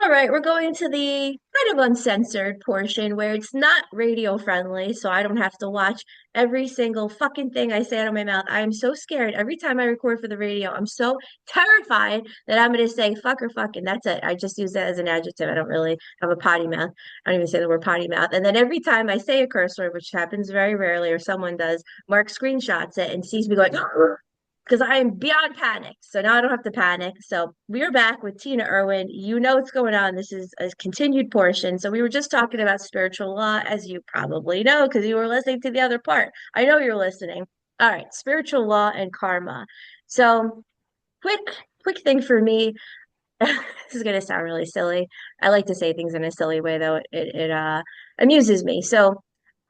All right, we're going to the kind of uncensored portion where it's not radio friendly, so I don't have to watch every single fucking thing I say out of my mouth. I am so scared every time I record for the radio. I'm so terrified that I'm going to say fuck or fucking. That's it. I just use that as an adjective. I don't really have a potty mouth. I don't even say the word potty mouth. And then every time I say a curse word, which happens very rarely, or someone does, Mark screenshots it and sees me going, because I am beyond panic. So now I don't have to panic. So we are back with Tina Irwin. You know what's going on. This is a continued portion. So we were just talking about spiritual law, as you probably know, because you were listening to the other part. I know you're listening. All right, spiritual law and karma. So quick, quick thing for me. This is gonna sound really silly. I like to say things in a silly way, though. It amuses me. So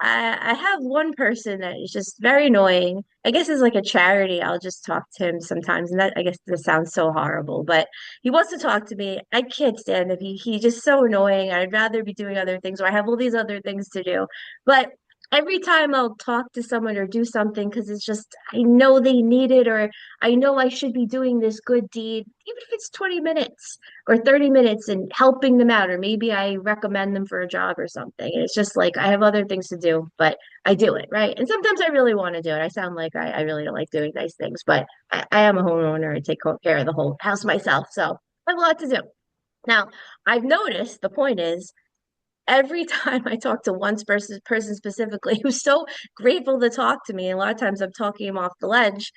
I have one person that is just very annoying. I guess it's like a charity. I'll just talk to him sometimes, and that I guess this sounds so horrible, but he wants to talk to me. I can't stand him. He's just so annoying. I'd rather be doing other things, or I have all these other things to do. But every time I'll talk to someone or do something, because it's just I know they need it, or I know I should be doing this good deed, even if it's 20 minutes or 30 minutes and helping them out, or maybe I recommend them for a job or something. And it's just like I have other things to do, but I do it, right? And sometimes I really want to do it. I sound like I really don't like doing nice things, but I am a homeowner and take care of the whole house myself. So I have a lot to do. Now, I've noticed the point is every time I talk to one person specifically who's so grateful to talk to me, and a lot of times I'm talking him off the ledge,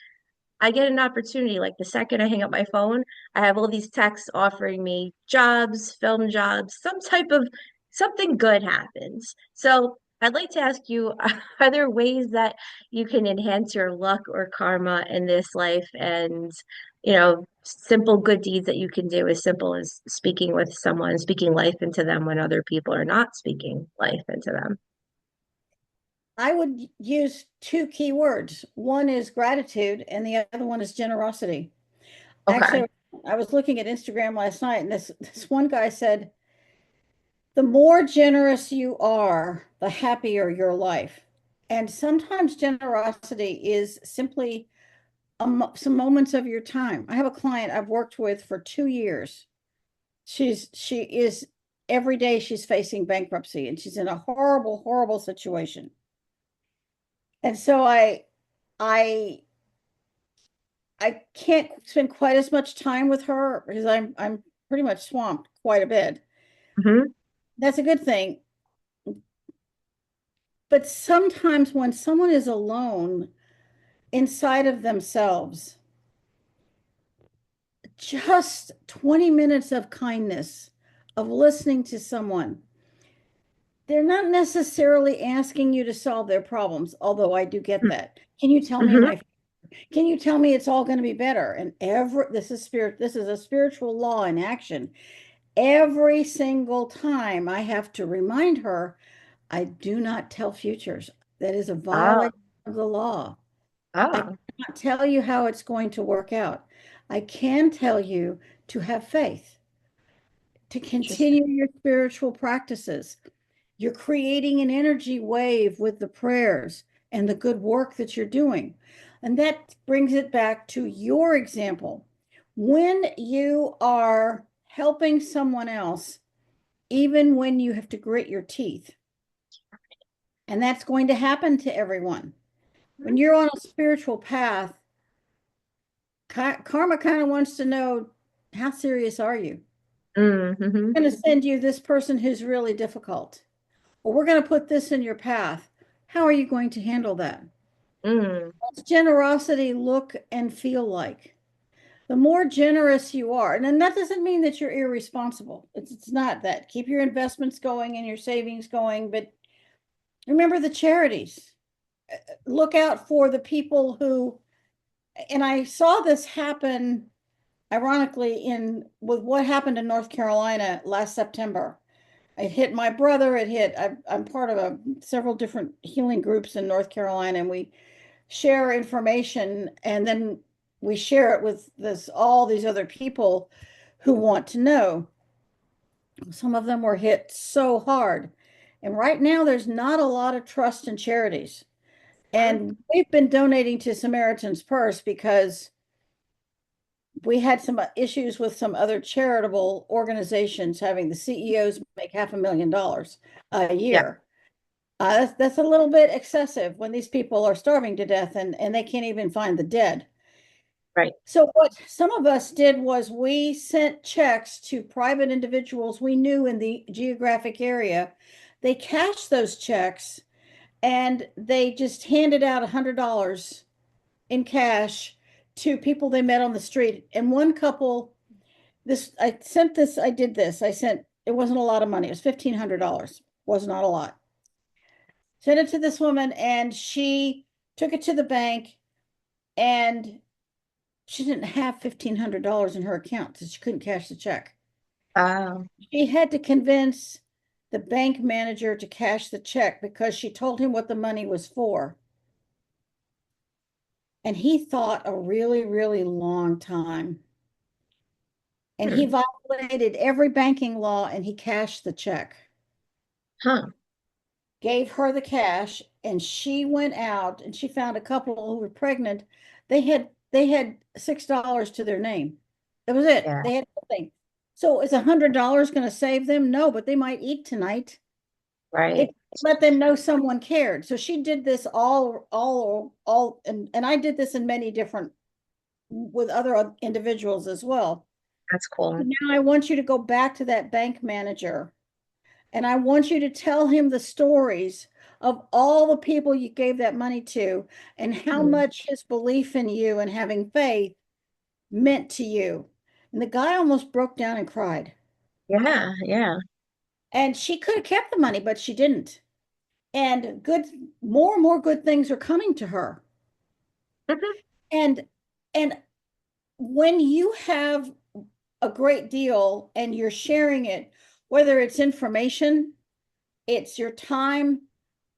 I get an opportunity. Like the second I hang up my phone, I have all these texts offering me jobs, film jobs, some type of something good happens. So I'd like to ask you, are there ways that you can enhance your luck or karma in this life and, simple good deeds that you can do as simple as speaking with someone, speaking life into them when other people are not speaking life into them? I would use two key words. One is gratitude, and the other one is generosity. Okay. Actually, I was looking at Instagram last night, and this one guy said, "The more generous you are, the happier your life." And sometimes generosity is simply some moments of your time. I have a client I've worked with for 2 years. She is every day she's facing bankruptcy, and she's in a horrible, horrible situation. And so I I can't spend quite as much time with her because I'm pretty much swamped quite a bit. Hmm. That's a good thing. But sometimes when someone is alone inside of themselves, just 20 minutes of kindness, of listening to someone, they're not necessarily asking you to solve their problems, although I do get that. Can you tell me Hmm. my can you tell me it's all going to be better? And this is a spiritual law in action. Every single time I have to remind her, I do not tell futures. That is a Oh, violation of the law. I oh, cannot tell you how it's going to work out. I can tell you to have faith, to interesting. continue your spiritual practices. You're creating an energy wave with the prayers and the good work that you're doing. And that brings it back to your example. When you are helping someone else, even when you have to grit your teeth, and that's going to happen to everyone. When you're on a spiritual path, karma kind of wants to know, how serious are you? Mm-hmm. I'm going to send you this person who's really difficult, or we're going to put this in your path. How are you going to handle that? Mm. What's generosity look and feel like? The more generous you are, and then that doesn't mean that you're irresponsible. It's not that. Keep your investments going and your savings going, but remember the charities. Look out for the people who, and I saw this happen ironically in with what happened in North Carolina last September. It hit my brother. I'm part of several different healing groups in North Carolina, and we share information, and then we share it with all these other people who want to know. Some of them were hit so hard. And right now, there's not a lot of trust in charities. And we've been donating to Samaritan's Purse because we had some issues with some other charitable organizations having the CEOs make $500,000 a Yeah. year. That's a little bit excessive when these people are starving to death and they can't even find the dead. Right. So what some of us did was we sent checks to private individuals we knew in the geographic area. They cashed those checks and they just handed out $100 in cash to people they met on the street. And one couple, I did this. It wasn't a lot of money. It was $1,500. Was not a lot. Sent it to this woman and she took it to the bank and she didn't have $1,500 in her account, so she couldn't cash the check. Oh, She had to convince the bank manager to cash the check because she told him what the money was for. And he thought a really, really long time. And he hmm. violated every banking law and he cashed the check, Huh. gave her the cash, and she went out and she found a couple who were pregnant. They had $6 to their name. That was it. Yeah. They had nothing. So is $100 going to save them? No, but they might eat tonight. Right. It let them know someone cared. So she did this all, and I did this in many different with other individuals as well. That's cool. Now I want you to go back to that bank manager and I want you to tell him the stories of all the people you gave that money to and how Mhm. much his belief in you and having faith meant to you. And the guy almost broke down and cried. Yeah. Yeah. And she could have kept the money, but she didn't. And more and more good things are coming to her. Mhm. And and when you have a great deal and you're sharing it, whether it's information, it's your time,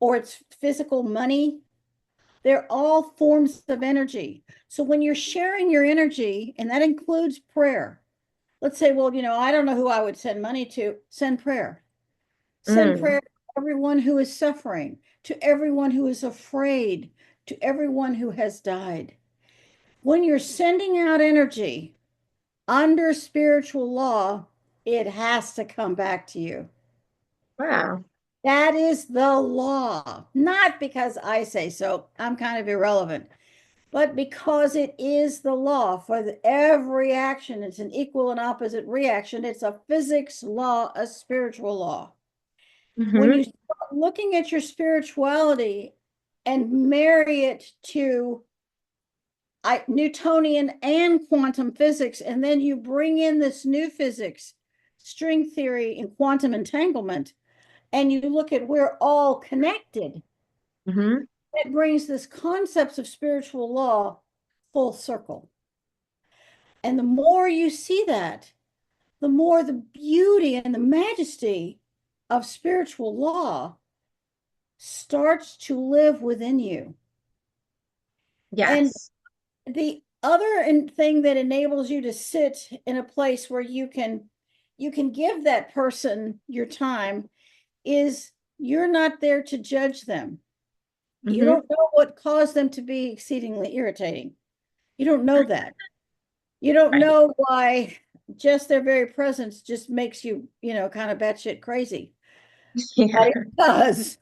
or it's physical money, they're all forms of energy. So when you're sharing your energy, and that includes prayer, let's say, well, I don't know who I would send money to, send prayer. Send Mm. prayer to everyone who is suffering, to everyone who is afraid, to everyone who has died. When you're sending out energy under spiritual law, it has to come back to you. Wow. That is the law, not because I say so. I'm kind of irrelevant, but because it is the law for every action. It's an equal and opposite reaction. It's a physics law, a spiritual law. When Hmm. you start looking at your spirituality and marry it to Newtonian and quantum physics, and then you bring in this new physics, string theory, and quantum entanglement, and you look at we're all connected, Hmm. that brings this concepts of spiritual law full circle. And the more you see that, the more the beauty and the majesty of spiritual law starts to live within you. And Yes. the other thing that enables you to sit in a place where you can give that person your time is you're not there to judge them. You Hmm. don't know what caused them to be exceedingly irritating. You don't know that. You don't Right. know why just their very presence just makes you, kind of batshit crazy. But Yeah. it does.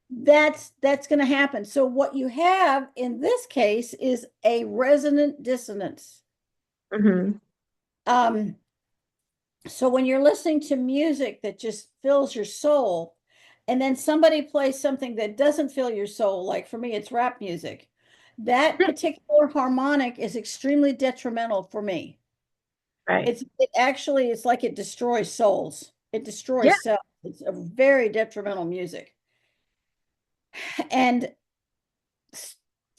That's going to happen. So what you have in this case is a resonant dissonance. Hmm. Um, so when you're listening to music that just fills your soul, and then somebody plays something that doesn't fill your soul, like for me, it's rap music, that particular harmonic is extremely detrimental for me. Right. It's like it destroys souls. It Yeah. destroys cells. It's a very detrimental music. And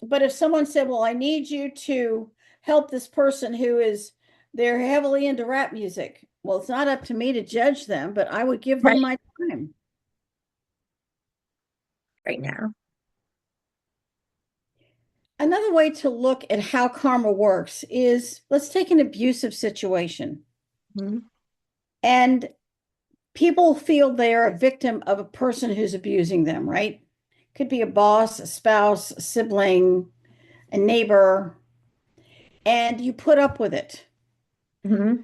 but if someone said, "Well, I need you to help this person they're heavily into rap music." Well, it's not up to me to judge them, but I would give them Right. my time. Right now. Another way to look at how karma works is let's take an abusive situation. Hmm. And people feel they are a victim of a person who's abusing them, right? Could be a boss, a spouse, a sibling, a neighbor. and you put up with it. Hmm.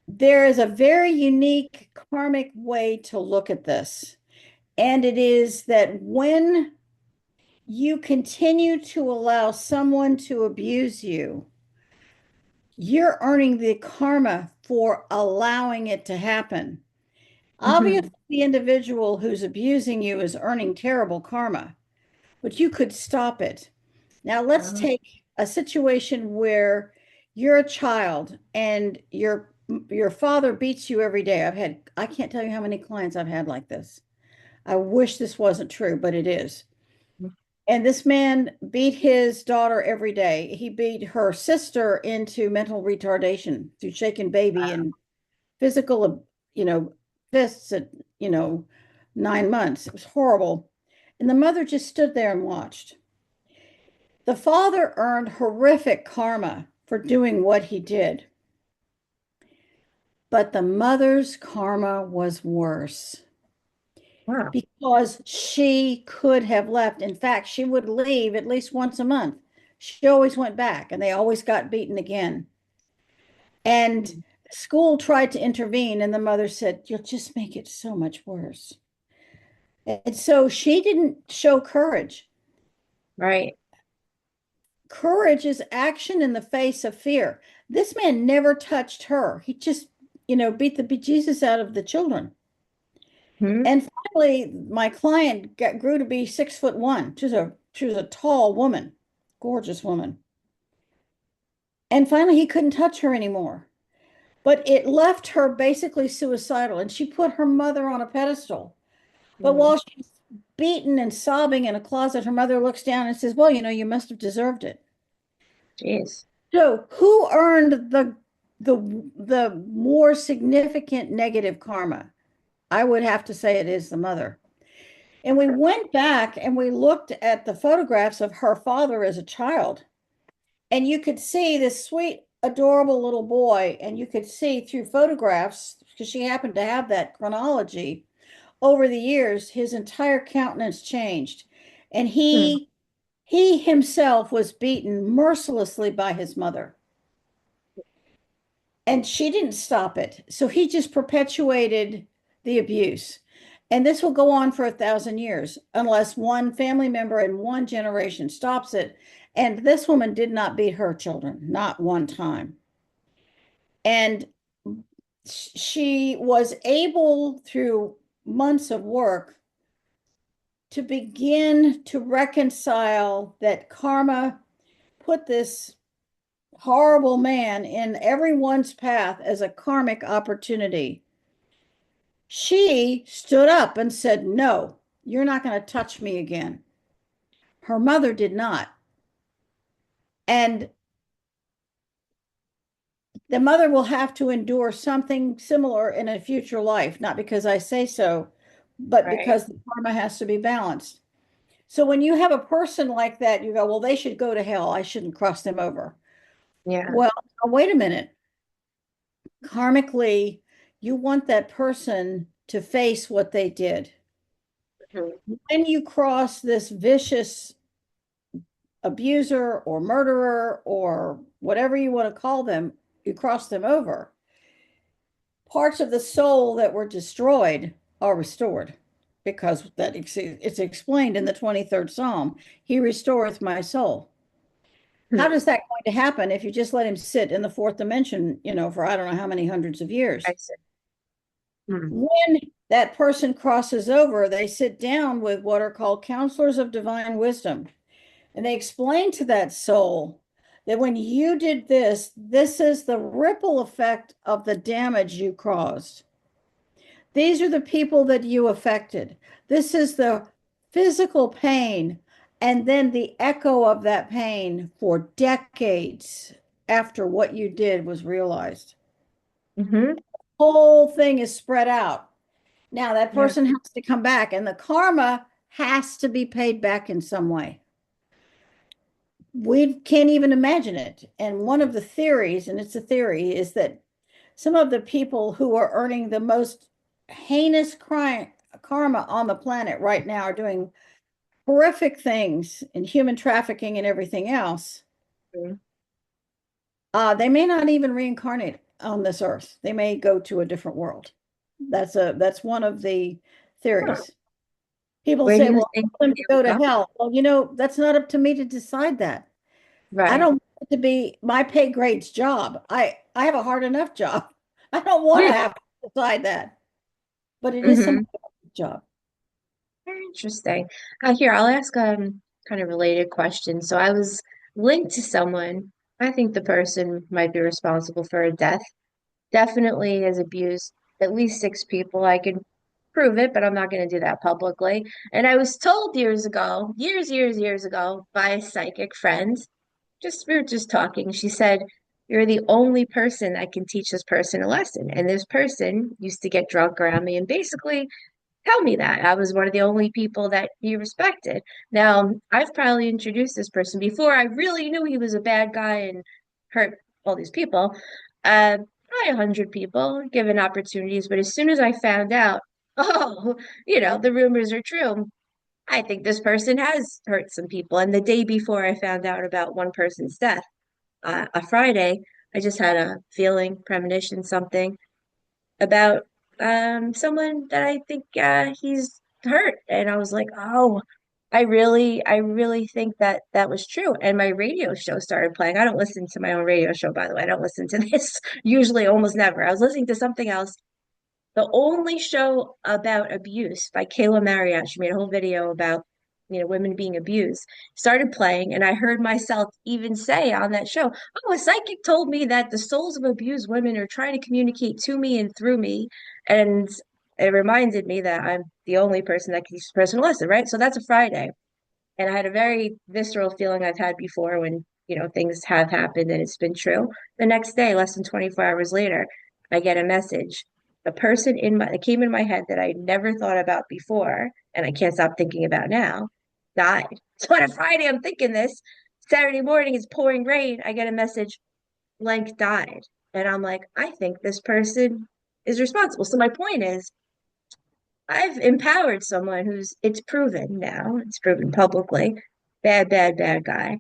There is a very unique karmic way to look at this. And it is that when you continue to allow someone to abuse you, you're earning the karma for allowing it to happen. Hmm. Obviously, the individual who's abusing you is earning terrible karma, but you could stop it. Now, let's take a situation where you're a child and your father beats you every day. I can't tell you how many clients I've had like this. I wish this wasn't true, but it is. And this man beat his daughter every day. He beat her sister into mental retardation through shaking baby and physical, you know, fists at, you know, 9 months. It was horrible. And the mother just stood there and watched. The father earned horrific karma for doing what he did, but the mother's karma was worse Wow. because she could have left. In fact, she would leave at least once a month. She always went back and they always got beaten again. And school tried to intervene, and the mother said, "You'll just make it so much worse." And so she didn't show courage. Right. Courage is action in the face of fear. This man never touched her. He just, beat the bejesus out of the children. Hmm. And finally, my client grew to be 6'1". She was a tall woman, gorgeous woman. And finally, he couldn't touch her anymore. But it left her basically suicidal, and she put her mother on a pedestal. But Hmm. while she's beaten and sobbing in a closet, her mother looks down and says, "Well, you must have deserved it." Jeez. So, who earned the more significant negative karma? I would have to say it is the mother. And we went back and we looked at the photographs of her father as a child, and you could see this sweet, adorable little boy, and you could see through photographs, because she happened to have that chronology, over the years, his entire countenance changed. And Hmm. he himself was beaten mercilessly by his mother. And she didn't stop it. So he just perpetuated the abuse. And this will go on for 1,000 years unless one family member in one generation stops it. And this woman did not beat her children, not one time. And she was able, through months of work, to begin to reconcile that karma put this horrible man in everyone's path as a karmic opportunity. She stood up and said, "No, you're not going to touch me again." Her mother did not. And the mother will have to endure something similar in a future life, not because I say so, but Right. because the karma has to be balanced. So when you have a person like that, you go, "Well, they should go to hell. I shouldn't cross them over." Yeah. Well, wait a minute. Karmically, you want that person to face what they did. Hmm. When you cross this vicious abuser or murderer or whatever you want to call them, you cross them over. Parts of the soul that were destroyed are restored because it's explained in the 23rd Psalm. He restoreth my soul. How Hmm. does that going to happen if you just let him sit in the fourth dimension, for I don't know how many hundreds of I years? see. Hmm. When that person crosses over, they sit down with what are called counselors of divine wisdom. And they explain to that soul that when you did this, this is the ripple effect of the damage you caused. These are the people that you affected. This is the physical pain, and then the echo of that pain for decades after what you did was realized. Hmm. Whole thing is spread out. Now that Yeah. person has to come back, and the karma has to be paid back in some way. We can't even imagine it. And one of the theories, and it's a theory, is that some of the people who are earning the most heinous crime karma on the planet right now are doing horrific things in human trafficking and everything else. Hmm. They may not even reincarnate on this earth. They may go to a different world. That's one of the Huh. theories. People Where do say, you well, I think want them they to would go to go? hell. Well, that's not up to me to decide that. I Right. don't want it to be my pay grade's job. I have a hard enough job. I don't want to have to decide that, but it is Mm-hmm. somebody's job. Very interesting. Here, I'll ask kind of related questions. So I was linked to someone. I think the person might be responsible for a death. Definitely has abused at least six people. I can prove it, but I'm not going to do that publicly. And I was told years ago, years ago, by a psychic friend, just we were just talking. She said, "You're the only person that can teach this person a lesson." And this person used to get drunk around me and basically tell me that. I was one of the only people that he respected. Now, I've probably introduced this person before. I really knew he was a bad guy and hurt all these people. Probably 100 people given opportunities. But as soon as I found out, oh, the rumors are true, I think this person has hurt some people. And the day before I found out about one person's death, a Friday, I just had a feeling, premonition, something about someone that I think he's hurt. And I was like, oh, I really think that that was true. And my radio show started playing. I don't listen to my own radio show, by the way. I don't listen to this usually, almost never. I was listening to something else. The only show about abuse by Kayla Marriott. She made a whole video about, women being abused. Started playing, and I heard myself even say on that show, "Oh, a psychic told me that the souls of abused women are trying to communicate to me and through me." And it reminded me that I'm the only person that can teach this person a lesson, right? So that's a Friday. And I had a very visceral feeling I've had before when, things have happened and it's been true. The next day, less than 24 hours later, I get a message. The person that came in my head that I never thought about before, and I can't stop thinking about now, died. So on a Friday, I'm thinking this. Saturday morning, it's pouring rain. I get a message, blank died. And I'm like, I think this person is responsible. So my point is, I've empowered someone it's proven now, it's proven publicly, bad guy.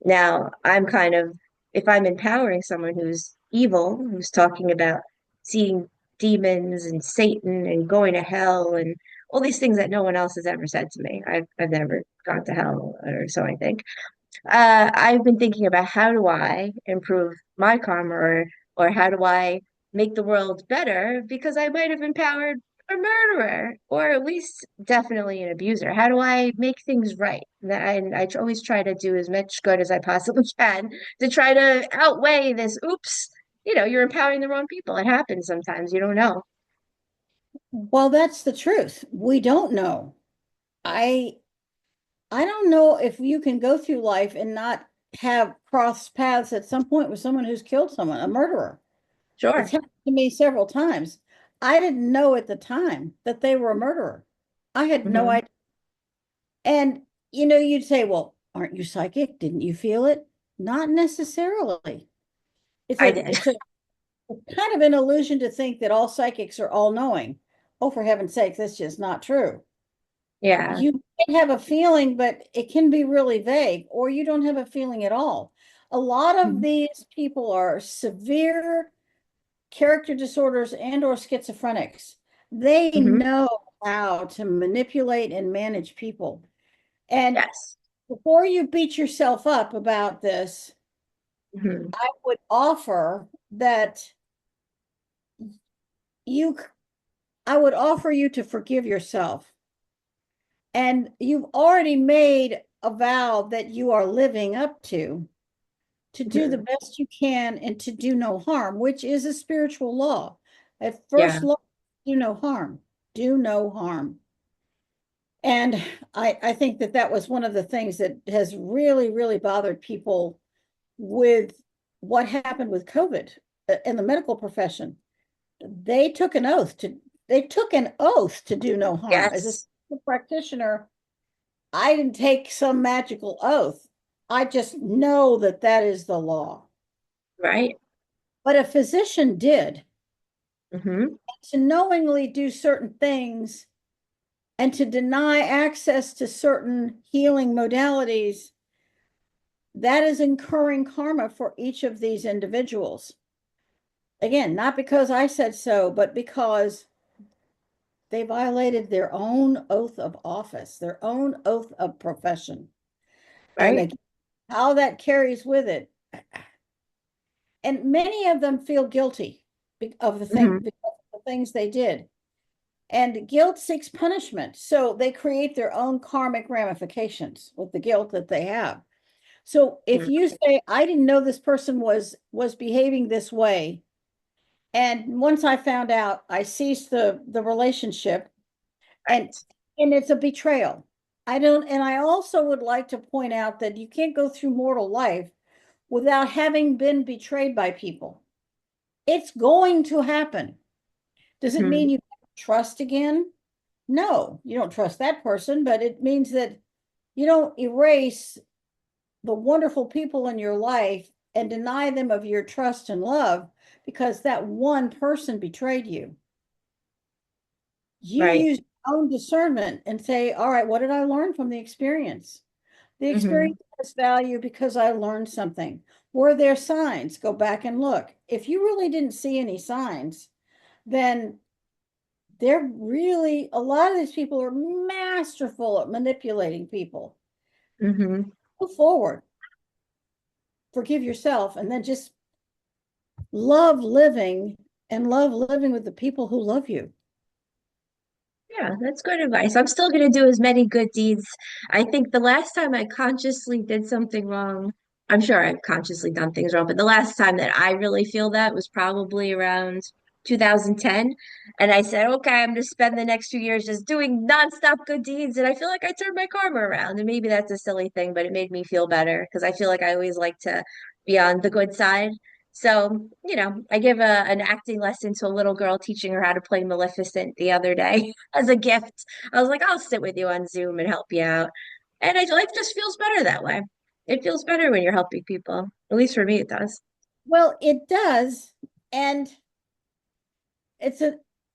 Now I'm kind of, if I'm empowering someone who's evil, who's talking about seeing demons and Satan and going to hell and all these things that no one else has ever said to me. I've never gone to hell, or so I think. I've been thinking about how do I improve my karma, or how do I make the world better because I might have empowered a murderer or at least definitely an abuser. How do I make things right? And I always try to do as much good as I possibly can to try to outweigh this. Oops, you're empowering the wrong people. It happens sometimes. You don't know. Well, that's the truth. We don't know. I I don't know if you can go through life and not have crossed paths at some point with someone who's killed someone, a murderer. It's Sure. happened to me several times. I didn't know at the time that they were a murderer. I had no Hmm. idea. And you'd say, well, aren't you psychic? Didn't you feel it? Not necessarily. It's I a did. it's a kind of an illusion to think that all psychics are all knowing. Oh, for heaven's sake, that's just not true. Yeah. You may have a feeling, but it can be really vague, or you don't have a feeling at all. A lot of Hmm. these people are severe character disorders and or schizophrenics. They Hmm. know how to manipulate and manage people. And Yes. before you beat yourself up about this, Hmm. I would offer that you I would offer you to forgive yourself. And you've already made a vow that you are living up to do the Hmm. best you can and to do no harm, which is a spiritual law. At first Yeah. law, do no harm, do no harm. And I think that that was one of the things that has really, really bothered people with what happened with COVID in the medical profession. They took an oath to do no harm. As Yes. a practitioner, I didn't take some magical oath. I just know that that is the law. Right. But a physician did. Hmm. To knowingly do certain things and to deny access to certain healing modalities that is incurring karma for each of these individuals. Again, not because I said so, but because they violated their own oath of office, their own oath of profession. And Right. again, how that carries with it. And many of them feel guilty of Hmm. the things they did. And guilt seeks punishment. So they create their own karmic ramifications with the guilt that they have. So if you say, I didn't know this person was behaving this way, and once I found out, I ceased the relationship, and Right. it's a betrayal. I don't, and I also would like to point out that you can't go through mortal life without having been betrayed by people. It's going to happen. Does it Hmm. mean you trust again? No, you don't trust that person, but it means that you don't erase the wonderful people in your life and deny them of your trust and love because that one person betrayed you. You Right. use your own discernment and say, all right, what did I learn from the experience? The Hmm. experience has value because I learned something. Were there signs? Go back and look. If you really didn't see any signs, then they're really, a lot of these people are masterful at manipulating people. Hmm. Go forward, forgive yourself, and then just love living and love living with the people who love you. Yeah, that's good advice. I'm still going to do as many good deeds. I think the last time I consciously did something wrong, I'm sure I've consciously done things wrong, but the last time that I really feel that was probably around 2010. And I said, okay, I'm going to spend the next 2 years just doing nonstop good deeds. And I feel like I turned my karma around. And maybe that's a silly thing, but it made me feel better because I feel like I always like to be on the good side. So, I give an acting lesson to a little girl teaching her how to play Maleficent the other day as a gift. I was like, I'll sit with you on Zoom and help you out. And life just feels better that way. It feels better when you're helping people. At least for me, it does. Well, it does. And it's a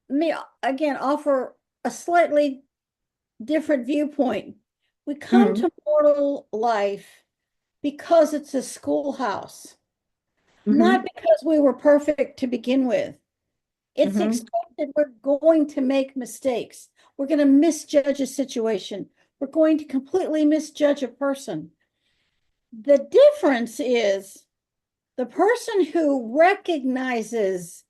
me again offer a slightly different viewpoint. We come Hmm. to mortal life because it's a schoolhouse, not Hmm. because we were perfect to begin with. It's Hmm. expected we're going to make mistakes. We're going to misjudge a situation. We're going to completely misjudge a person. The difference is the person who recognizes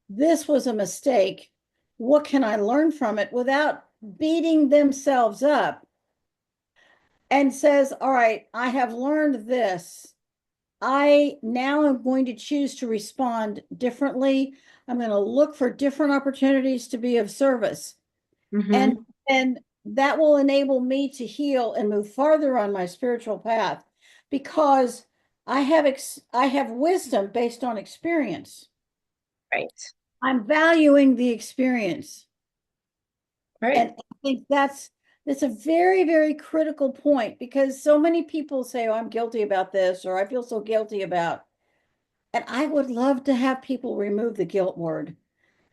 this was a mistake, what can I learn from it without beating themselves up, and says, all right, I have learned this. I now am going to choose to respond differently. I'm going to look for different opportunities to be of service. And Hmm. and that will enable me to heal and move farther on my spiritual path because I have wisdom based on experience. Right. I'm valuing the experience. Right. And I think that's a very, very critical point because so many people say, oh, I'm guilty about this, or I feel so guilty about. And I would love to have people remove the guilt word.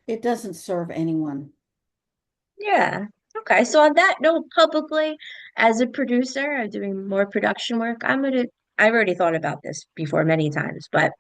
It doesn't serve anyone. Yeah. Okay. So on that note, publicly, as a producer, I'm doing more production work. I've already thought about this before many times, but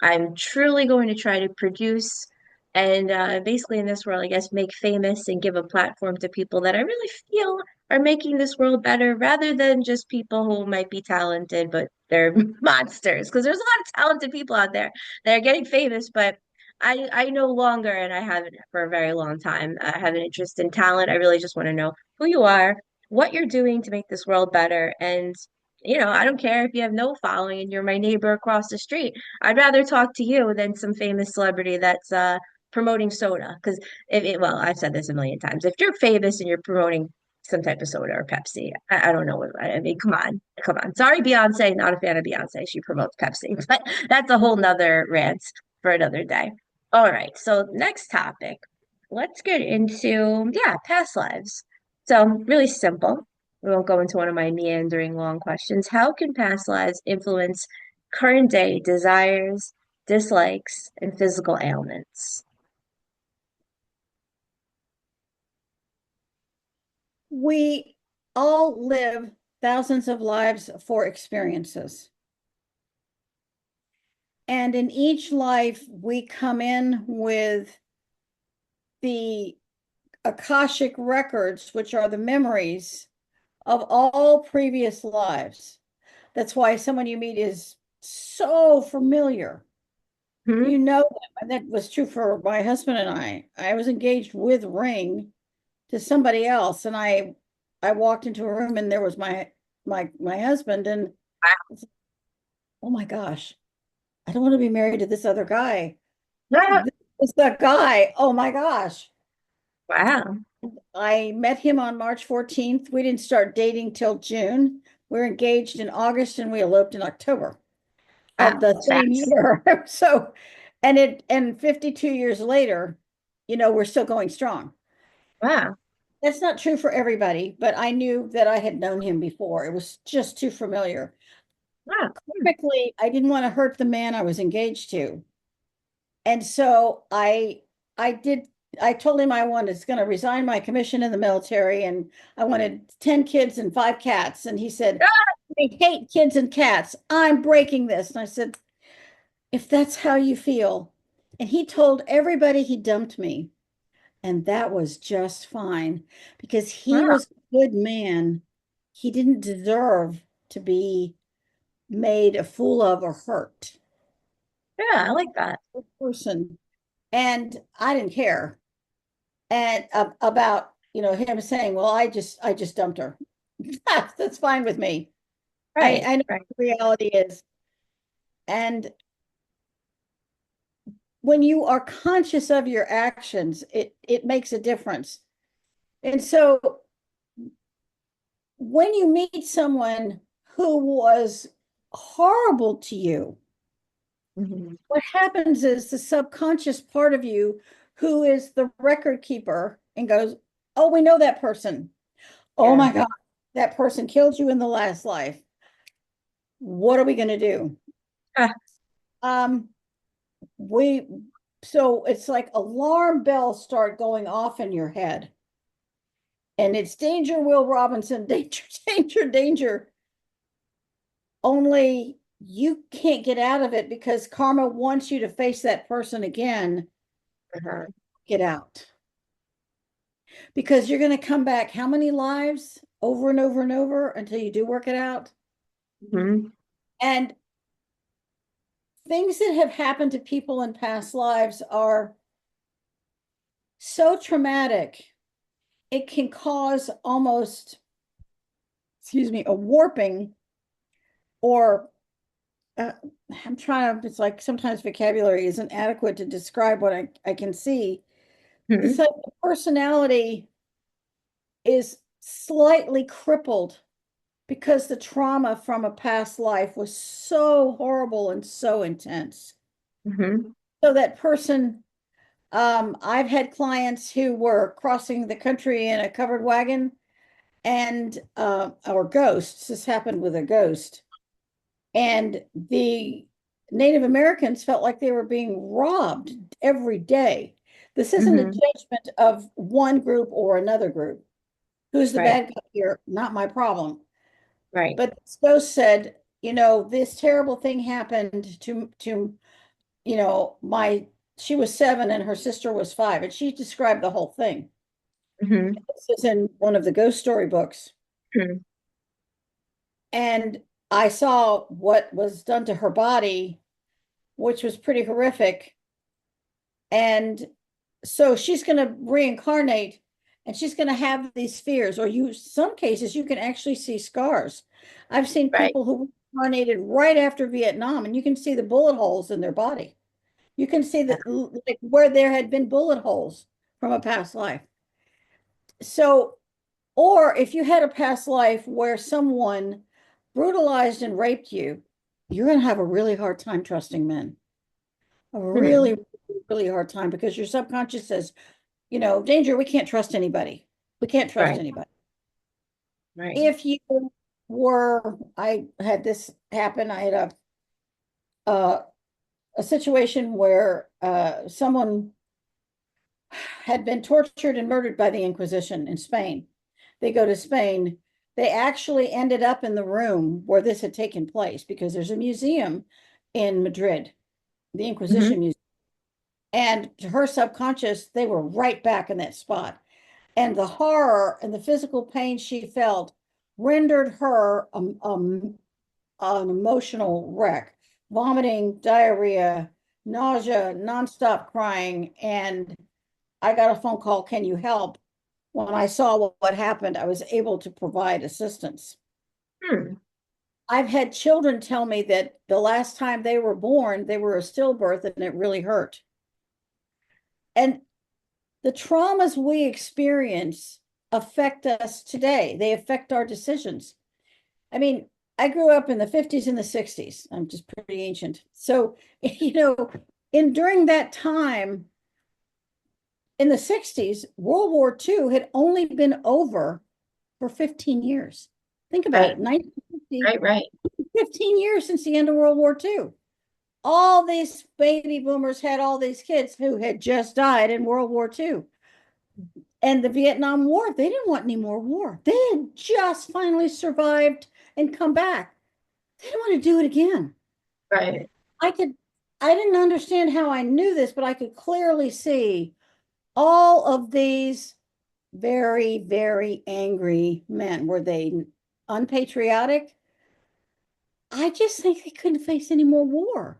I'm truly going to try to produce and basically in this world, I guess, make famous and give a platform to people that I really feel are making this world better rather than just people who might be talented, but they're monsters. Because there's a lot of talented people out there that are getting famous, but I no longer, and I haven't for a very long time, I have an interest in talent. I really just want to know who you are, what you're doing to make this world better. And, I don't care if you have no following and you're my neighbor across the street. I'd rather talk to you than some famous celebrity that's promoting soda. Because well, I've said this a million times. If you're famous and you're promoting some type of soda or Pepsi, I don't know what I mean. Come on, come on. Sorry, Beyonce, not a fan of Beyonce. She promotes Pepsi, but that's a whole nother rant for another day. All right, so next topic. Let's get into, yeah, past lives. So really simple. We won't go into one of my meandering long questions. How can past lives influence current day desires, dislikes, and physical ailments? We all live thousands of lives for experiences. And in each life, we come in with the Akashic records, which are the memories of all previous lives. That's why someone you meet is so familiar. Hmm. You know them. And that was true for my husband and I. I was engaged with ring to somebody else, and I walked into a room and there was my husband, and I said, oh my gosh, I don't want to be married to this other guy. Wow. This is the guy. Oh my gosh. Wow. I met him on March 14th. We didn't start dating till June. We were engaged in August and we eloped in October of Wow. the That's same fast. year. So, and 52 years later, we're still going strong. Wow. That's not true for everybody, but I knew that I had known him before. It was just too familiar. Wow. Quickly, I didn't want to hurt the man I was engaged to. And so I did I told him I was going to resign my commission in the military and I wanted 10 kids and 5 cats. And he said, Ah, I hate kids and cats. I'm breaking this. And I said, if that's how you feel. And he told everybody he dumped me. And that was just fine because he wow. was a good man. He didn't deserve to be made a fool of or hurt. Yeah, I like that. Good person. And I didn't care. And about, him saying, well, I just dumped her. That's fine with me. Right. I know Right. what the reality is. And when you are conscious of your actions, it makes a difference. And so when you meet someone who was horrible to you, Hmm. what happens is the subconscious part of you, who is the record keeper, and goes, oh, we know that person. Oh Yeah. my God, that person killed you in the last life. What are we going to do? Ah, Um, we, so it's like alarm bells start going off in your head. And it's danger, Will Robinson, danger, danger, danger. Only you can't get out of it because karma wants you to face that person again. uh-huh. Get out. Because you're going to come back how many lives over and over and over until you do work it out? Hmm. And things that have happened to people in past lives are so traumatic, it can cause almost, excuse me, a warping or uh, I'm trying to, it's like sometimes vocabulary isn't adequate to describe what I can see. It's Hmm. like the personality is slightly crippled because the trauma from a past life was so horrible and so intense. Hmm. So that person, I've had clients who were crossing the country in a covered wagon and or ghosts. This happened with a ghost. And the Native Americans felt like they were being robbed every day. This isn't a Hmm. judgment of one group or another group. Who's the Right. bad guy here? Not my problem. Right. But this ghost said, this terrible thing happened to my she was 7 and her sister was 5, and she described the whole thing. Hmm. This is in one of the ghost story books. Hmm. And I saw what was done to her body, which was pretty horrific. And so she's going to reincarnate and she's going to have these fears, or some cases, you can actually see scars. I've seen Right. people who reincarnated right after Vietnam, and you can see the bullet holes in their body. You can see Yeah. that like where there had been bullet holes from a past life. So, or if you had a past life where someone brutalized and raped you, you're going to have a really hard time trusting men. A Hmm. really, really hard time because your subconscious says, danger, we can't trust anybody. We can't trust Right. anybody. Right. If you I had this happen. I had uh, a situation where someone had been tortured and murdered by the Inquisition in Spain. They go to Spain. They actually ended up in the room where this had taken place because there's a museum in Madrid. the Hmm. Inquisition Museum. And to her subconscious, they were right back in that spot. And the horror and the physical pain she felt rendered her an emotional wreck, vomiting, diarrhea, nausea, nonstop crying. And I got a phone call, can you help? When I saw what happened, I was able to provide assistance. Hmm. I've had children tell me that the last time they were born, they were a stillbirth and it really hurt. And the traumas we experience affect us today. They affect our decisions. I mean, I grew up in the 50s and the 60s. I'm just pretty ancient. So, in during that time in the 60s, World War II had only been over for 15 years. Think about Right, it, 1950, right, right. 15 years since the end of World War II. All these baby boomers had all these kids who had just died in World War II. And the Vietnam War, they didn't want any more war. They had just finally survived and come back. They didn't want to do it again. Right. I could, I didn't understand how I knew this, but I could clearly see all of these very, very angry men. Were they unpatriotic? I just think they couldn't face any more war.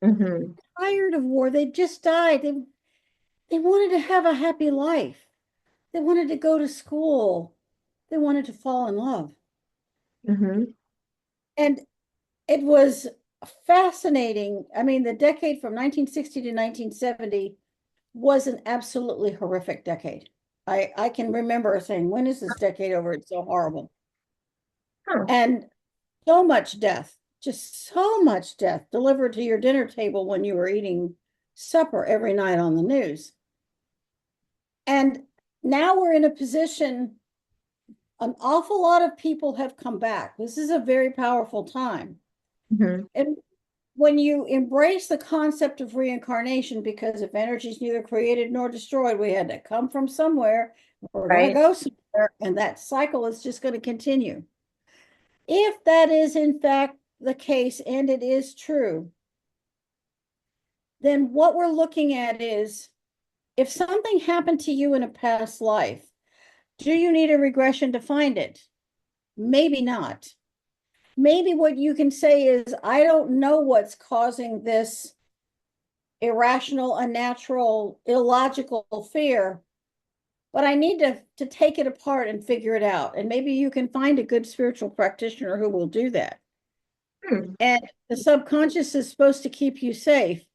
Hmm. Tired of war. They just died. They wanted to have a happy life. They wanted to go to school. They wanted to fall in love. Hmm. And it was fascinating. I mean, the decade from 1960 to 1970 was an absolutely horrific decade. I can remember saying, when is this decade over? It's so horrible. Huh. And so much death, just so much death delivered to your dinner table when you were eating supper every night on the news. And now we're in a position, an awful lot of people have come back. This is a very powerful time. Hmm. And when you embrace the concept of reincarnation, because if energy is neither created nor destroyed, we had to come from somewhere, we're going to Right. go somewhere, and that cycle is just going to continue. If that is in fact the case, and it is true, then what we're looking at is, if something happened to you in a past life, do you need a regression to find it? Maybe not. Maybe what you can say is, I don't know what's causing this irrational, unnatural, illogical fear, but I need to take it apart and figure it out. And maybe you can find a good spiritual practitioner who will do that. Hmm. And the subconscious is supposed to keep you safe.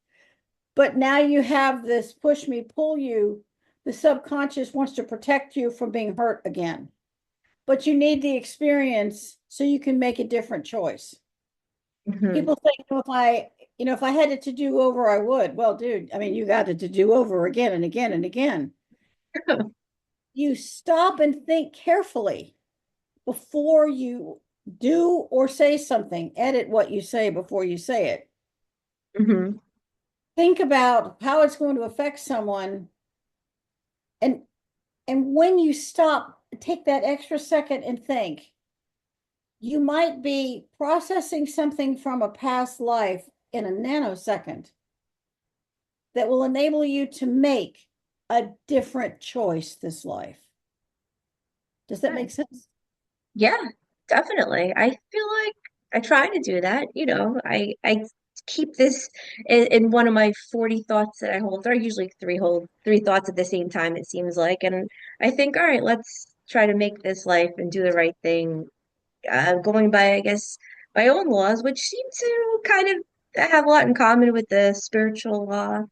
But now you have this push me, pull you. The subconscious wants to protect you from being hurt again. But you need the experience so you can make a different choice. Hmm. People think, well, if I had it to do over, I would. Well, dude, I mean, you got it to do over again and again and again. You stop and think carefully before you do or say something. Edit what you say before you say it. Hmm. Think about how it's going to affect someone. And when you stop, take that extra second and think, you might be processing something from a past life in a nanosecond that will enable you to make a different choice this life. Does that make sense? Yeah, definitely. I feel like I try to do that. I keep this in one of my 40 thoughts that I hold. There are usually three thoughts at the same time, it seems like. And I think, all right, let's try to make this life and do the right thing, going by, I guess, my own laws, which seem to kind of have a lot in common with the spiritual law.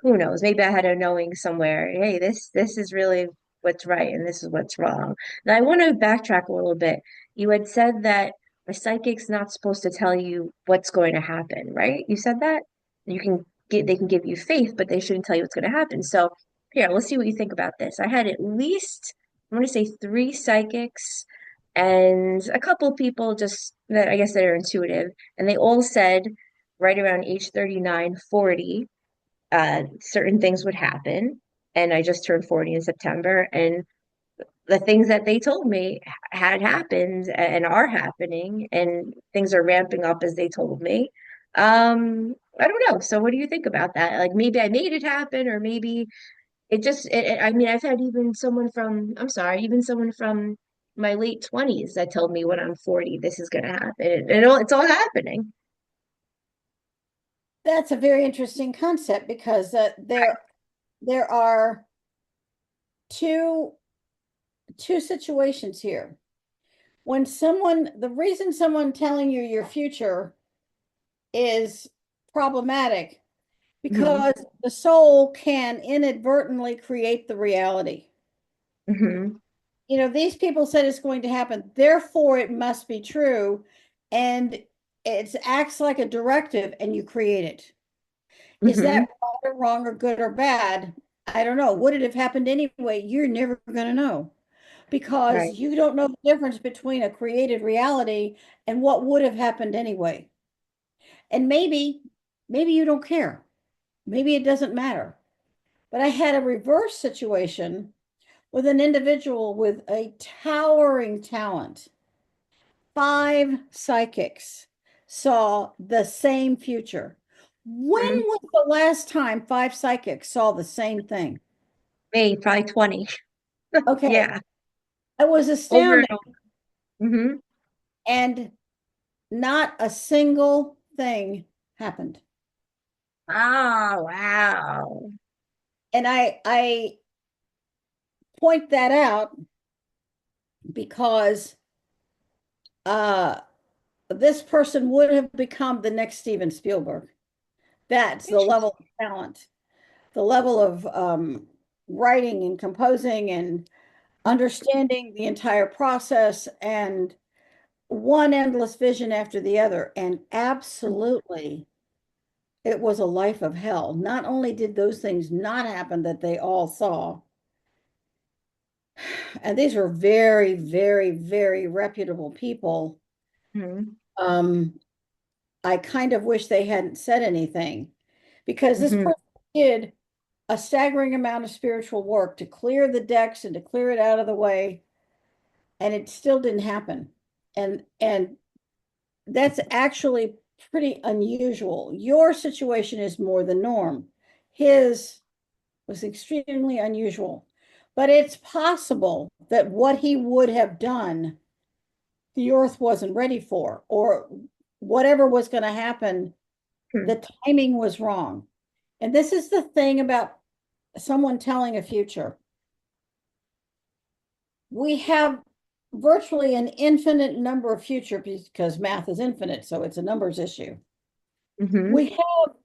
Who knows? Maybe I had a knowing somewhere. Hey, this is really what's right and this is what's wrong. Now I want to backtrack a little bit. You had said that a psychic's not supposed to tell you what's going to happen, right? You said that they can give you faith, but they shouldn't tell you what's going to happen. So here, let's see what you think about this. I had at least, I want to say three psychics and a couple people just that I guess that are intuitive, and they all said right around age 39, 40 certain things would happen. And I just turned 40 in September, and the things that they told me had happened and are happening, and things are ramping up as they told me. I don't know. So what do you think about that? Like maybe I made it happen, or maybe I mean, I've had even someone from, I'm sorry, even someone from my late 20s that told me when I'm 40, this is going to happen. It's all happening. That's a very interesting concept because there are two two situations here. When the reason someone telling you your future is problematic Hmm. because the soul can inadvertently create the reality. Hmm. These people said it's going to happen, therefore it must be true, and it acts like a directive and you create it. Is that Hmm. right or wrong or good or bad? I don't know. Would it have happened anyway? You're never going to know because Right. you don't know the difference between a created reality and what would have happened anyway. And maybe you don't care. Maybe it doesn't matter. But I had a reverse situation with an individual with a towering talent. 5 psychics saw the same future. When Hmm. was the last time 5 psychics saw the same thing? Me, probably 20. Okay, Yeah. it was Over and astounding. over. Hmm. And not a single thing happened. Oh, wow. And I point that out because uh, this person would have become the next Steven Spielberg. That's the level Interesting. of talent, the level of writing and composing and understanding the entire process and one endless vision after the other. And absolutely, it was a life of hell. Not only did those things not happen that they all saw, and these were very, very, very reputable people. Hmm. Um, I kind of wish they hadn't said anything because this Hmm. person did a staggering amount of spiritual work to clear the decks and to clear it out of the way, and it still didn't happen. And that's actually pretty unusual. Your situation is more the norm. His was extremely unusual, but it's possible that what he would have done the earth wasn't ready for, or whatever was going to happen, Hmm. the timing was wrong. And this is the thing about someone telling a future. We have virtually an infinite number of future because math is infinite, so it's a numbers issue. Hmm. We have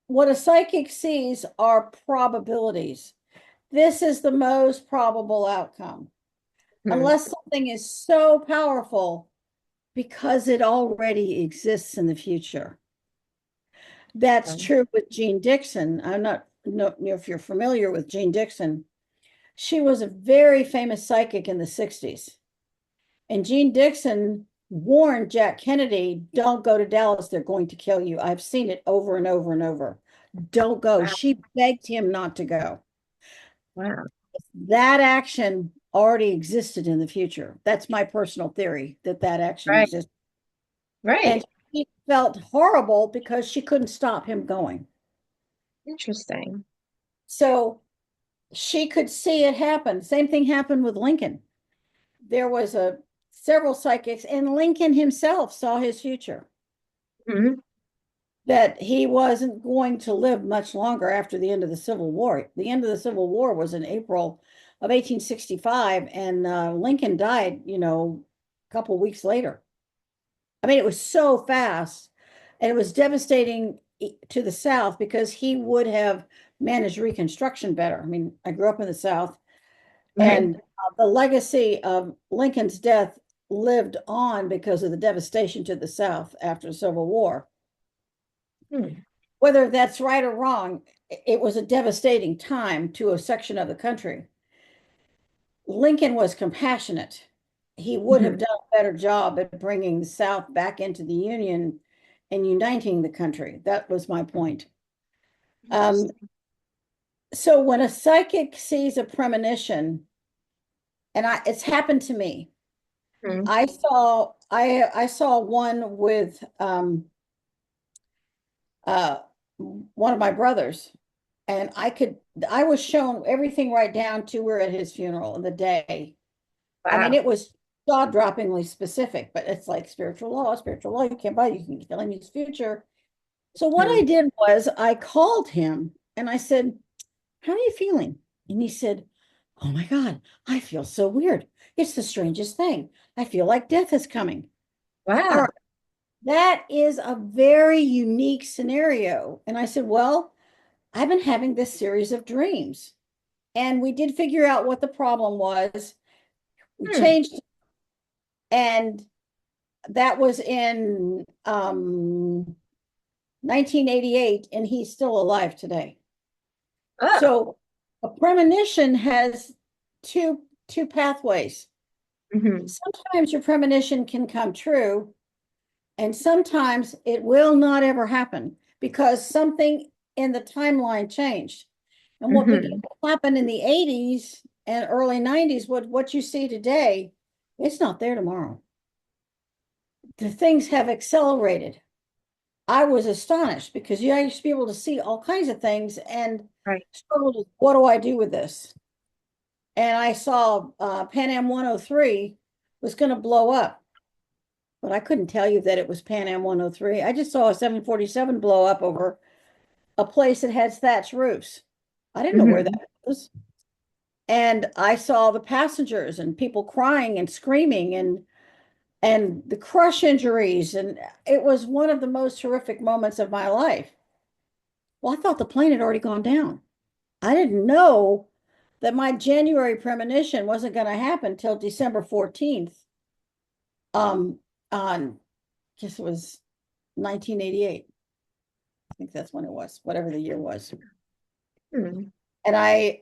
what a psychic sees are probabilities. This is the most probable outcome, Hmm. unless something is so powerful because it already exists in the future. That's true with Jean Dixon. I'm not know if you're familiar with Jean Dixon. She was a very famous psychic in the 60s. And Jean Dixon warned Jack Kennedy, don't go to Dallas. They're going to kill you. I've seen it over and over and over. Don't go. Wow. She begged him not to go. Wow. That action already existed in the future. That's my personal theory that that action Right. exists. And Right. she felt horrible because she couldn't stop him going. Interesting. So she could see it happen. Same thing happened with Lincoln. There was a several psychics, and Lincoln himself saw his future, Hmm. that he wasn't going to live much longer after the end of the Civil War. The end of the Civil War was in April of 1865, and Lincoln died, a couple weeks later. I mean, it was so fast, and it was devastating to the South because he would have managed Reconstruction better. I mean, I grew up in the South, Right. and the legacy of Lincoln's death lived on because of the devastation to the South after the Civil War. Hmm. Whether that's right or wrong, it was a devastating time to a section of the country. Lincoln was compassionate. He would have Hmm. done a better job at bringing the South back into the Union and uniting the country. That was my point. Um, Interesting. so when a psychic sees a premonition, and it's happened to me, Hmm. I saw one with one of my brothers, and I was shown everything right down to we're at his funeral and the day. I mean, Wow. it was jaw-droppingly specific, but it's like spiritual law, you can't buy it, you can tell him his future. So what I Hmm. did was I called him and I said, how are you feeling? And he said, oh my God, I feel so weird. It's the strangest thing. I feel like death is coming. All right, Wow. that is a very unique scenario. And I said, well, I've been having this series of dreams. And we did figure out what the problem was. We Hmm. changed, and that was in 1988, and he's still alive today. Oh. So a premonition has two pathways. Hmm. Sometimes your premonition can come true, and sometimes it will not ever happen because something in the timeline changed. And what began Hmm. to happen in the 80s and early 90s, what you see today, it's not there tomorrow. The things have accelerated. I was astonished because I used to be able to see all kinds of things and Right. struggled with what do I do with this? And I saw Pan Am 103 was going to blow up, but I couldn't tell you that it was Pan Am 103. I just saw a 747 blow up over a place that had thatched roofs. I didn't know where Hmm. that was. And I saw the passengers and people crying and screaming and the crush injuries, and it was one of the most horrific moments of my life. Well, I thought the plane had already gone down. I didn't know that my January premonition wasn't going to happen till December 14th. On I guess it was 1988. I think that's when it was, whatever the year was. Hmm. And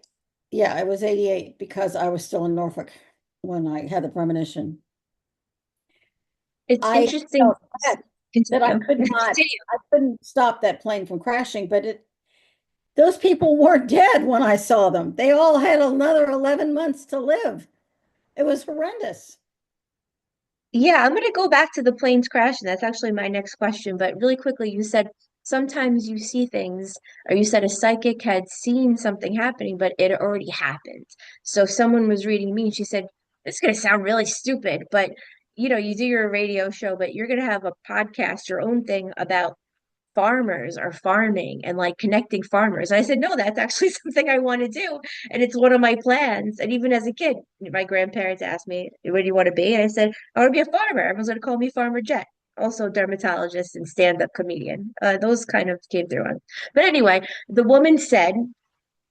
yeah, it was 88 because I was still in Norfolk when I had the premonition. It's I interesting. felt bad that Continue. Continue. I couldn't stop that plane from crashing, but those people weren't dead when I saw them. They all had another 11 months to live. It was horrendous. Yeah, I'm going to go back to the planes crashing. That's actually my next question. But really quickly, you said sometimes you see things, or you said a psychic had seen something happening, but it already happened. So someone was reading me and she said, this is going to sound really stupid, but you do your radio show, but you're going to have a podcast, your own thing about farmers are farming and like connecting farmers. And I said, no, that's actually something I want to do. And it's one of my plans. And even as a kid, my grandparents asked me, what do you want to be? And I said, I want to be a farmer. Everyone's going to call me Farmer Jet. Also dermatologist and stand-up comedian. Those kind of came through on. But anyway, the woman said,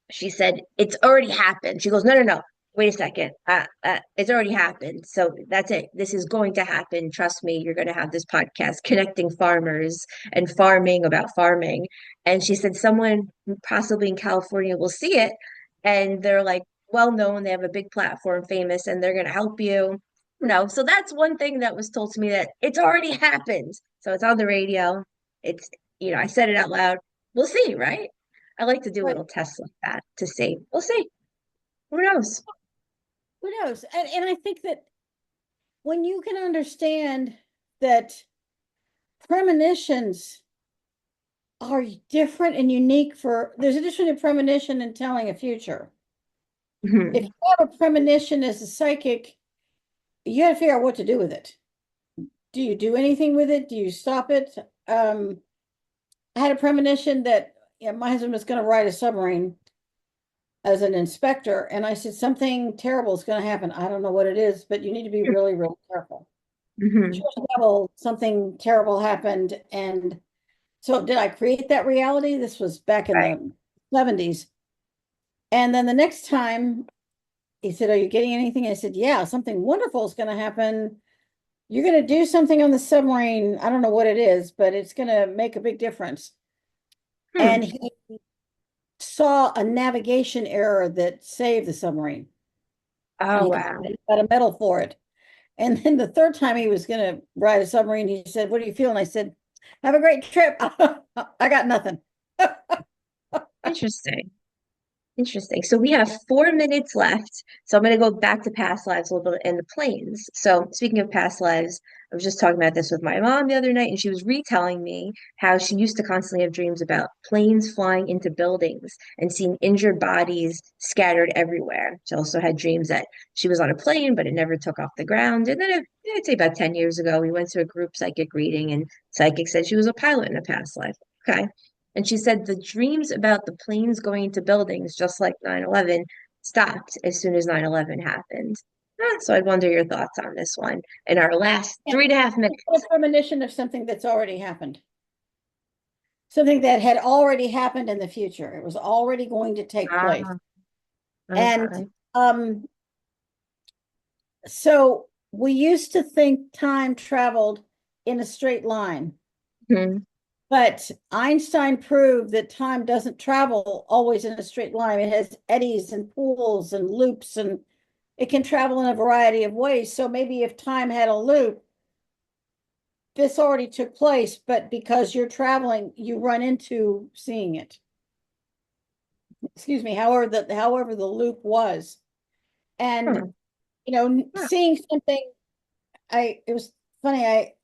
she said, it's already happened. She goes, no, no, no. Wait a second. It's already happened. So that's it. This is going to happen. Trust me, you're going to have this podcast connecting farmers and farming about farming. And she said, someone possibly in California will see it. And they're like well known. They have a big platform, famous, and they're going to help you. No, so that's one thing that was told to me that it's already happened. So it's on the radio. It's, I said it out loud. We'll see, right? I like to do Right. little tests like that to see. We'll see. Who knows? Who knows? And I think that when you can understand that premonitions are different and unique there's a difference between a premonition and telling a future. If Mhm. you have a premonition as a psychic, you got to figure out what to do with it. Do you do anything with it? Do you stop it? I had a premonition that my husband was going to ride a submarine as an inspector, and I said something terrible is going to happen. I don't know what it is, but you need to be really, really careful. Mhm. Sure, devil, something terrible happened, and so did I create that reality? This was back in Right. the 70s. And then the next time he said, are you getting anything? I said, yeah, something wonderful is going to happen. You're going to do something on the submarine. I don't know what it is, but it's going to make a big difference. And Hmm. he saw a navigation error that saved the submarine, and Oh, he wow. got a medal for it. And then the third time he was going to ride a submarine, he said, what do you feel? And I said, have a great trip. I got nothing. Interesting. Interesting. So we have 4 minutes left. So I'm going to go back to past lives a little bit and the planes. So speaking of past lives, I was just talking about this with my mom the other night, and she was retelling me how she used to constantly have dreams about planes flying into buildings and seeing injured bodies scattered everywhere. She also had dreams that she was on a plane, but it never took off the ground. And then I'd say about 10 years ago, we went to a group psychic reading, and psychic said she was a pilot in a past life. Okay. And she said the dreams about the planes going into buildings, just like 9/11, stopped as soon as 9/11 happened. So I'd wonder your thoughts on this one in our last Yeah, 3.5 minutes. it's a premonition of something that's already happened, something that had already happened in the future. It was already going to take place. Ah, And okay. um, so we used to think time traveled in a straight line, Hmm. but Einstein proved that time doesn't travel always in a straight line. It has eddies and pools and loops, and it can travel in a variety of ways. So maybe if time had a loop, this already took place, but because you're traveling, you run into seeing it. Excuse me, however the loop was. And Huh. Huh. seeing something, it was funny,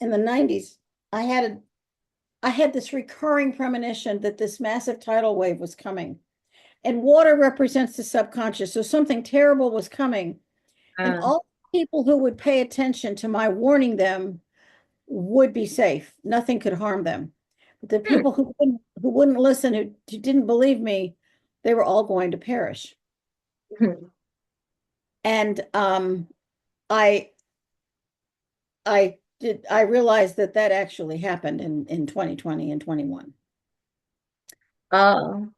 in the 90s, I had this recurring premonition that this massive tidal wave was coming. And water represents the subconscious. So something terrible was coming. And Uh, all people who would pay attention to my warning them would be safe. Nothing could harm them. But the hmm. people who wouldn't listen, who didn't believe me, they were all going to perish. Hmm. And I I realized that that actually happened in 2020 and 21. Oh,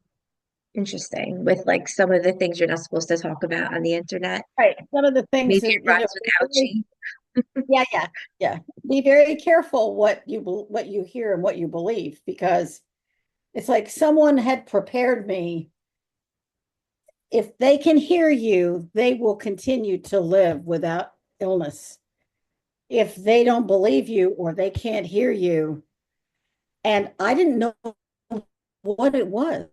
interesting. With like some of the things you're not supposed to talk about on the internet. Right. Some of the things Maybe that, it rhymes with ouchie. yeah, yeah, yeah. Be very careful what you hear and what you believe, because it's like someone had prepared me. If they can hear you, they will continue to live without illness. If they don't believe you or they can't hear you, and I didn't know what it was.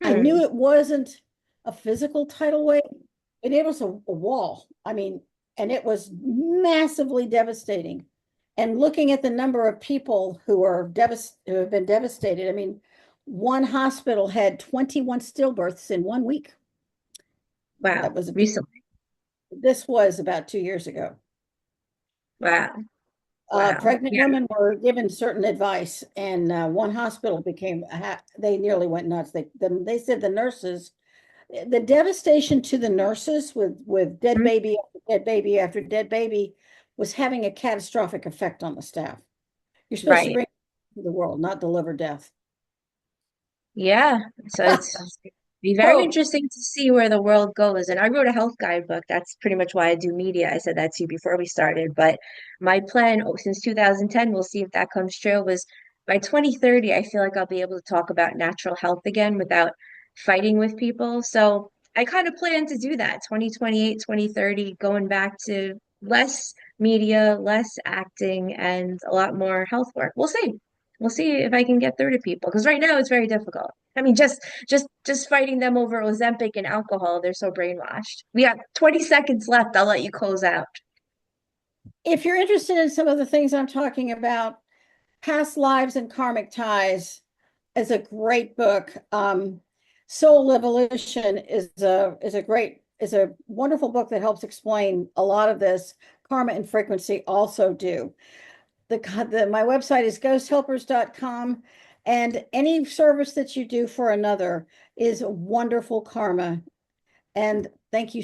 I knew Hmm. it wasn't a physical tidal wave, and it was a wall. I mean, and it was massively devastating. And looking at the number of people who have been devastated, I mean, one hospital had 21 stillbirths in 1 week. Wow. That was Recently. this was about 2 years ago. Wow. Wow. Pregnant Yeah. women were given certain advice, and one hospital they nearly went nuts. They said the devastation to the nurses with dead Mhm. baby after dead baby after dead baby was having a catastrophic effect on the staff. You're supposed to Right. bring to the world, not deliver death. Yeah. So it's be very So interesting to see where the world goes. And I wrote a health guidebook. That's pretty much why I do media. I said that to you before we started. But my plan since 2010, we'll see if that comes true, was by 2030, I feel like I'll be able to talk about natural health again without fighting with people. So I kind of plan to do that 2028, 2030, going back to less media, less acting, and a lot more health work. We'll see. We'll see if I can get through to people because right now it's very difficult. I mean, just fighting them over Ozempic and alcohol, they're so brainwashed. We got 20 seconds left. I'll let you close out. if you're interested in some of the things I'm talking about, Past Lives and Karmic Ties is a great book. Soul Evolution is a wonderful book that helps explain a lot of this. Karma and frequency also do. My website is ghosthelpers.com, and any service that you do for another is wonderful karma. And thank you